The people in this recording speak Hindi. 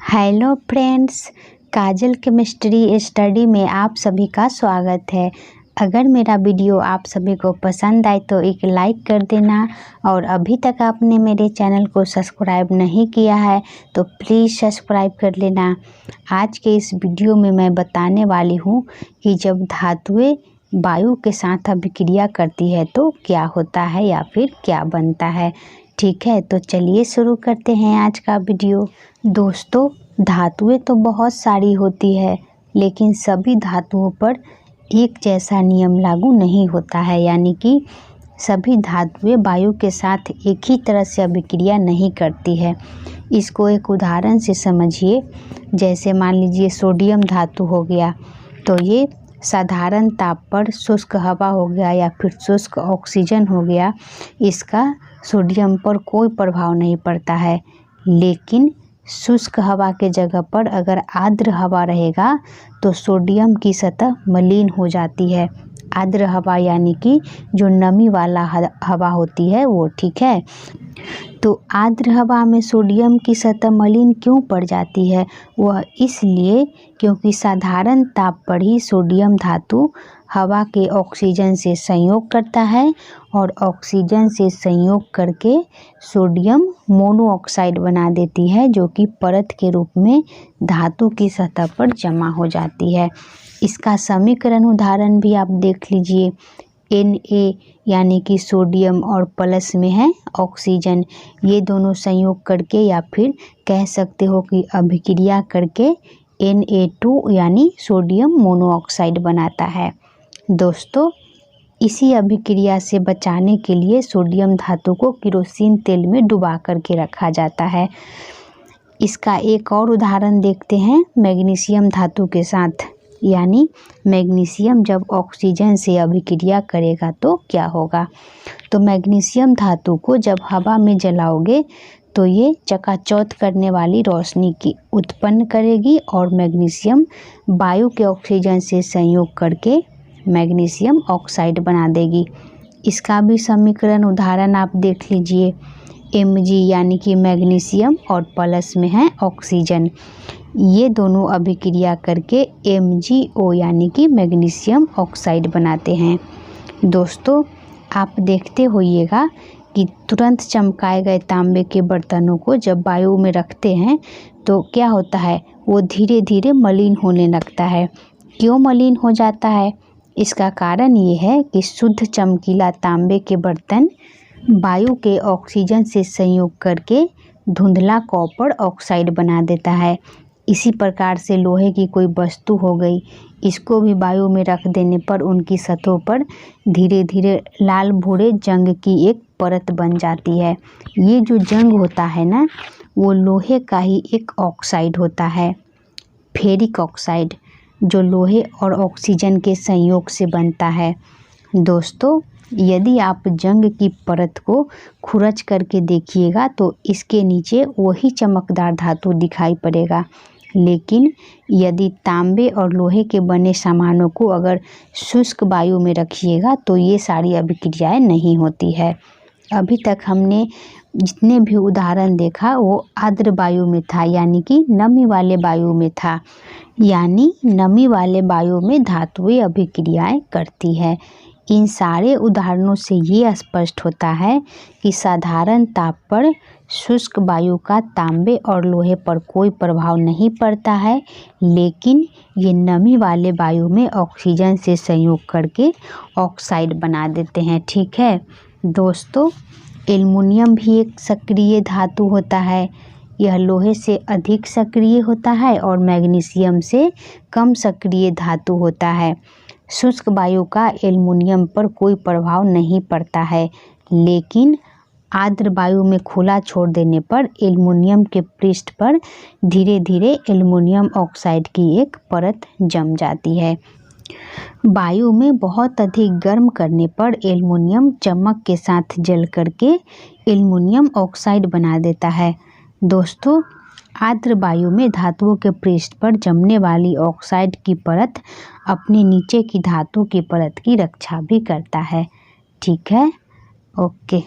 हेलो फ्रेंड्स, काजल केमिस्ट्री स्टडी में आप सभी का स्वागत है। अगर मेरा वीडियो आप सभी को पसंद आए तो एक लाइक कर देना, और अभी तक आपने मेरे चैनल को सब्सक्राइब नहीं किया है तो प्लीज़ सब्सक्राइब कर लेना। आज के इस वीडियो में मैं बताने वाली हूँ कि जब धातुएं वायु के साथ अभिक्रिया करती है तो क्या होता है या फिर क्या बनता है। ठीक है, तो चलिए शुरू करते हैं आज का वीडियो। दोस्तों, धातुएं तो बहुत सारी होती है, लेकिन सभी धातुओं पर एक जैसा नियम लागू नहीं होता है, यानी कि सभी धातुएं वायु के साथ एक ही तरह से अभिक्रिया नहीं करती है। इसको एक उदाहरण से समझिए। जैसे मान लीजिए सोडियम धातु हो गया, तो ये साधारण ताप पर शुष्क हवा हो गया या फिर शुष्क ऑक्सीजन हो गया, इसका सोडियम पर कोई प्रभाव नहीं पड़ता है। लेकिन शुष्क हवा के जगह पर अगर आर्द्र हवा रहेगा तो सोडियम की सतह मलिन हो जाती है। आर्द्र हवा यानी कि जो नमी वाला हवा होती है वो, ठीक है। तो आर्द्र हवा में सोडियम की सतह मलिन क्यों पड़ जाती है? वह इसलिए क्योंकि साधारण ताप पर ही सोडियम धातु हवा के ऑक्सीजन से संयोग करता है, और ऑक्सीजन से संयोग करके सोडियम मोनोऑक्साइड बना देती है, जो कि परत के रूप में धातु की सतह पर जमा हो जाती है। इसका समीकरण उदाहरण भी आप देख लीजिए। Na यानी कि सोडियम और प्लस में है ऑक्सीजन, ये दोनों संयोग करके या फिर कह सकते हो कि अभिक्रिया करके Na2 यानी सोडियम मोनोऑक्साइड बनाता है। दोस्तों, इसी अभिक्रिया से बचाने के लिए सोडियम धातु को केरोसिन तेल में डुबा करके रखा जाता है। इसका एक और उदाहरण देखते हैं मैग्नीशियम धातु के साथ। यानी मैग्नीशियम जब ऑक्सीजन से अभिक्रिया करेगा तो क्या होगा? तो मैग्नीशियम धातु को जब हवा में जलाओगे तो ये चकाचौंध करने वाली रोशनी की उत्पन्न करेगी, और मैग्नीशियम वायु के ऑक्सीजन से संयोग करके मैग्नीशियम ऑक्साइड बना देगी। इसका भी समीकरण उदाहरण आप देख लीजिए। Mg यानी कि मैग्नीशियम और प्लस में है ऑक्सीजन, ये दोनों अभिक्रिया करके MgO यानी कि मैग्नीशियम ऑक्साइड बनाते हैं। दोस्तों, आप देखते होइएगा कि तुरंत चमकाए गए तांबे के बर्तनों को जब वायु में रखते हैं तो क्या होता है, वो धीरे धीरे मलिन होने लगता है। क्यों मलिन हो जाता है? इसका कारण ये है कि शुद्ध चमकीला तांबे के बर्तन वायु के ऑक्सीजन से संयोग करके धुंधला कॉपर ऑक्साइड बना देता है। इसी प्रकार से लोहे की कोई वस्तु हो गई, इसको भी वायु में रख देने पर उनकी सतहों पर धीरे धीरे लाल भूरे जंग की एक परत बन जाती है। ये जो जंग होता है ना, वो लोहे का ही एक ऑक्साइड होता है, फेरिक ऑक्साइड, जो लोहे और ऑक्सीजन के संयोग से बनता है। दोस्तों, यदि आप जंग की परत को खुरच करके देखिएगा तो इसके नीचे वही चमकदार धातु दिखाई पड़ेगा। लेकिन यदि तांबे और लोहे के बने सामानों को अगर शुष्क वायु में रखिएगा तो ये सारी अभिक्रियाएं नहीं होती है। अभी तक हमने जितने भी उदाहरण देखा वो आर्द्र वायु में था, यानी कि नमी वाले वायु में था। यानी नमी वाले वायु में धातुएं अभिक्रियाएं करती है। इन सारे उदाहरणों से ये स्पष्ट होता है कि साधारण ताप पर शुष्क वायु का तांबे और लोहे पर कोई प्रभाव नहीं पड़ता है, लेकिन ये नमी वाले वायु में ऑक्सीजन से संयोग करके ऑक्साइड बना देते हैं। ठीक है दोस्तों, एल्युमिनियम भी एक सक्रिय धातु होता है। यह लोहे से अधिक सक्रिय होता है और मैग्नीशियम से कम सक्रिय धातु होता है। शुष्क वायु का एल्युमिनियम पर कोई प्रभाव नहीं पड़ता है, लेकिन आर्द्र वायु में खुला छोड़ देने पर एल्युमिनियम के पृष्ठ पर धीरे धीरे एल्युमिनियम ऑक्साइड की एक परत जम जाती है। वायु में बहुत अधिक गर्म करने पर एल्युमिनियम चमक के साथ जल करके एल्युमिनियम ऑक्साइड बना देता है। दोस्तों, आर्द्र वायु में धातुओं के पृष्ठ पर जमने वाली ऑक्साइड की परत अपने नीचे की धातु की परत की रक्षा भी करता है। ठीक है, ओके।